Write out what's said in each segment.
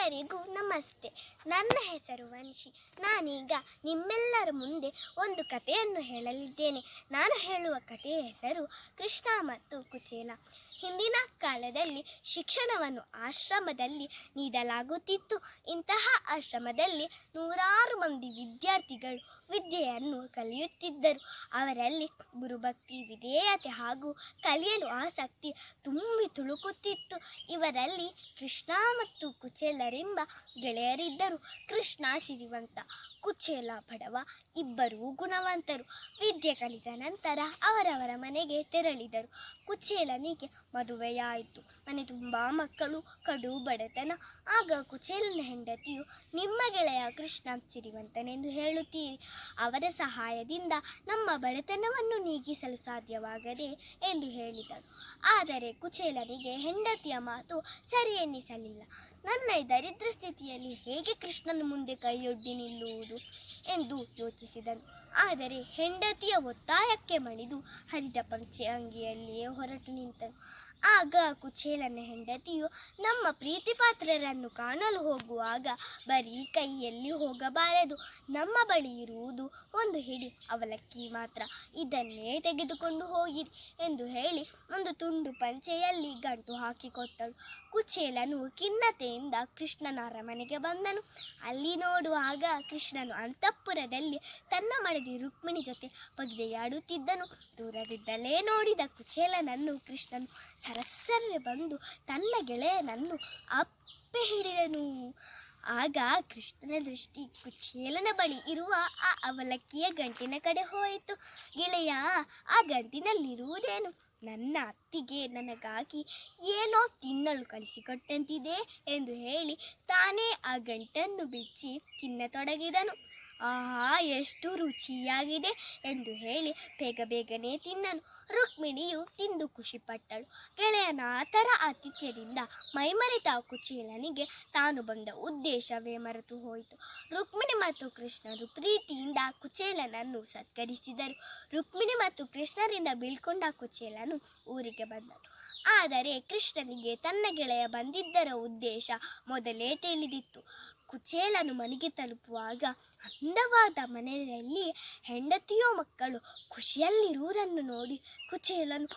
ಎಲ್ಲರಿಗೂ ನಮಸ್ತೆ. ನನ್ನ ಹೆಸರು ವಂಶಿ. ನಾನೀಗ ನಿಮ್ಮೆಲ್ಲರ ಮುಂದೆ ಒಂದು ಕಥೆಯನ್ನು ಹೇಳಲಿದ್ದೇನೆ. ನಾನು ಹೇಳುವ ಕಥೆಯ ಹೆಸರು ಕೃಷ್ಣ ಮತ್ತು ಕುಚೇಲ. ಹಿಂದಿನ ಕಾಲದಲ್ಲಿ ಶಿಕ್ಷಣವನ್ನು ಆಶ್ರಮದಲ್ಲಿ ನೀಡಲಾಗುತ್ತಿತ್ತು. ಇಂತಹ ಆಶ್ರಮದಲ್ಲಿ ನೂರಾರು ಮಂದಿ ವಿದ್ಯಾರ್ಥಿಗಳು ವಿದ್ಯೆಯನ್ನು ಕಲಿಯುತ್ತಿದ್ದರು. ಅವರಲ್ಲಿ ಗುರುಭಕ್ತಿ, ವಿಧೇಯತೆ ಹಾಗೂ ಕಲಿಯಲು ಆಸಕ್ತಿ ತುಂಬಿ ತುಳುಕುತ್ತಿತ್ತು. ಇವರಲ್ಲಿ ಕೃಷ್ಣ ಮತ್ತು ಕುಚೇಲರೆಂಬ ಗೆಳೆಯರಿದ್ದರು. ಕೃಷ್ಣ ಸಿರಿವಂತ, ಕುಚೇಲ ಬಡವ. ಇಬ್ಬರೂ ಗುಣವಂತರು. ವಿದ್ಯೆ ಕಲಿತ ನಂತರ ಅವರವರ ಮನೆಗೆ ತೆರಳಿದರು. ಕುಚೇಲನಿಗೆ ಮದುವೆಯಾಯಿತು. ಮನೆ ತುಂಬ ಮಕ್ಕಳು, ಕಡು ಬಡತನ. ಆಗ ಕುಚೇಲನ ಹೆಂಡತಿಯು, ನಿಮ್ಮ ಗೆಳೆಯ ಕೃಷ್ಣ ಸಿರಿವಂತನೆಂದು ಹೇಳುತ್ತೀರಿ, ಅವರ ಸಹಾಯದಿಂದ ನಮ್ಮ ಬಡತನವನ್ನು ನೀಗಿಸಲು ಸಾಧ್ಯವಾಗದೆ ಎಂದು ಹೇಳಿದಳು. ಆದರೆ ಕುಚೇಲನಿಗೆ ಹೆಂಡತಿಯ ಮಾತು ಸರಿ ಎನ್ನಿಸಲಿಲ್ಲ. ನನ್ನ ದರಿದ್ರ ಸ್ಥಿತಿಯಲ್ಲಿ ಹೇಗೆ ಕೃಷ್ಣನ ಮುಂದೆ ಕೈಯೊಡ್ಡಿ ನಿಲ್ಲುವುದು ಎಂದು ಯೋಚಿಸಿದನು. ಆದರೆ ಹೆಂಡತಿಯ ಒತ್ತಾಯಕ್ಕೆ ಮಣಿದು ಹರಿದ ಪಂಚೆ ಅಂಗಿಯಲ್ಲಿಯೇ ಹೊರಟು ನಿಂತನು. ಆಗ ಕುಚೇಲನ ಹೆಂಡತಿಯು, ನಮ್ಮ ಪ್ರೀತಿ ಪಾತ್ರರನ್ನು ಕಾಣಲು ಹೋಗುವಾಗ ಬರೀ ಕೈಯಲ್ಲಿ ಹೋಗಬಾರದು. ನಮ್ಮ ಬಳಿ ಇರುವುದು ಒಂದು ಹಿಡಿ ಅವಲಕ್ಕಿ ಮಾತ್ರ. ಇದನ್ನೇ ತೆಗೆದುಕೊಂಡು ಹೋಗಿರಿ ಎಂದು ಹೇಳಿ ಒಂದು ತುಂಡು ಪಂಚೆಯಲ್ಲಿ ಗಂಟು ಹಾಕಿಕೊಟ್ಟಳು. ಕುಚೇಲನು ಖಿನ್ನತೆಯಿಂದ ಕೃಷ್ಣನ ಅರಮನೆಗೆ ಬಂದನು. ಅಲ್ಲಿ ನೋಡುವಾಗ ಕೃಷ್ಣನು ಅಂತಃಪುರದಲ್ಲಿ ತನ್ನ ಮಡದಿ ರುಕ್ಮಿಣಿ ಜೊತೆ ಪಗಡೆಯಾಡುತ್ತಿದ್ದನು. ದೂರದಿದ್ದಲೇ ನೋಡಿದ ಕುಚೇಲನನ್ನು ಕೃಷ್ಣನು ಸರಸರನೆ ಬಂದು ತನ್ನ ಗೆಳೆಯನನ್ನು ಅಪ್ಪೆ ಹಿಡಿದನು. ಆಗ ಕೃಷ್ಣನ ದೃಷ್ಟಿ ಕುಚೇಲನ ಬಳಿ ಇರುವ ಆ ಅವಲಕ್ಕಿಯ ಗಂಟಿನ ಕಡೆ ಹೋಯಿತು. ಗೆಳೆಯ, ಆ ಗಂಟಿನಲ್ಲಿರುವುದೇನು? ನನ್ನ ಅತ್ತಿಗೆ ನನಗಾಗಿ ಏನೋ ತಿನ್ನಲು ಕಳಿಸಿಕೊಟ್ಟಂತಿದೆ ಎಂದು ಹೇಳಿ ತಾನೇ ಆ ಗಂಟನ್ನು ಬಿಚ್ಚಿ ತಿನ್ನತೊಡಗಿದನು. ಆಹಾ, ಎಷ್ಟು ರುಚಿಯಾಗಿದೆ ಎಂದು ಹೇಳಿ ಬೇಗನೆ ತಿನ್ನನು. ರುಕ್ಮಿಣಿಯು ತಿಂದು ಖುಷಿಪಟ್ಟಳು. ಗೆಳೆಯನ ಆ ಥರ ಆತಿಥ್ಯದಿಂದ ಮೈಮರೆತ ಕುಚೇಲನಿಗೆ ತಾನು ಬಂದ ಉದ್ದೇಶವೇ ಮರೆತು ಹೋಯಿತು. ರುಕ್ಮಿಣಿ ಮತ್ತು ಕೃಷ್ಣರು ಪ್ರೀತಿಯಿಂದ ಕುಚೇಲನನ್ನು ಸತ್ಕರಿಸಿದರು. ರುಕ್ಮಿಣಿ ಮತ್ತು ಕೃಷ್ಣರಿಂದ ಬೀಳ್ಕೊಂಡ ಕುಚೇಲನು ಊರಿಗೆ ಬಂದನು. ಆದರೆ ಕೃಷ್ಣನಿಗೆ ತನ್ನ ಗೆಳೆಯ ಬಂದಿದ್ದರ ಉದ್ದೇಶ ಮೊದಲೇ ತಿಳಿದಿತ್ತು. ಕುಚೇಲನು ಮನೆಗೆ ತಲುಪುವಾಗ ಅಂದವಾದ ಮನೆಯಲ್ಲಿ ಹೆಂಡತಿಯೋ ಮಕ್ಕಳು ಖುಷಿಯಲ್ಲಿರುವುದನ್ನು ನೋಡಿ ಕುಚೇಲನು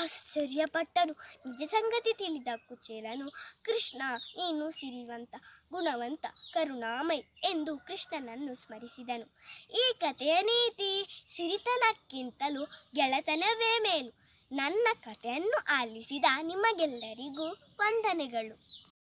ಆಶ್ಚರ್ಯಪಟ್ಟನು. ನಿಜ ಸಂಗತಿ ತಿಳಿದ ಕುಚೇಲನು, ಕೃಷ್ಣ, ನೀನು ಸಿರಿವಂತ, ಗುಣವಂತ, ಕರುಣಾಮಯಿ ಎಂದು ಕೃಷ್ಣನನ್ನು ಸ್ಮರಿಸಿದನು. ಈ ಕಥೆಯ ನೀತಿ, ಸಿರಿತನಕ್ಕಿಂತಲೂ ಗೆಳೆತನವೇ ಮೇಲು. ನನ್ನ ಕಥೆಯನ್ನು ಆಲಿಸಿದ ನಿಮಗೆಲ್ಲರಿಗೂ ವಂದನೆಗಳು.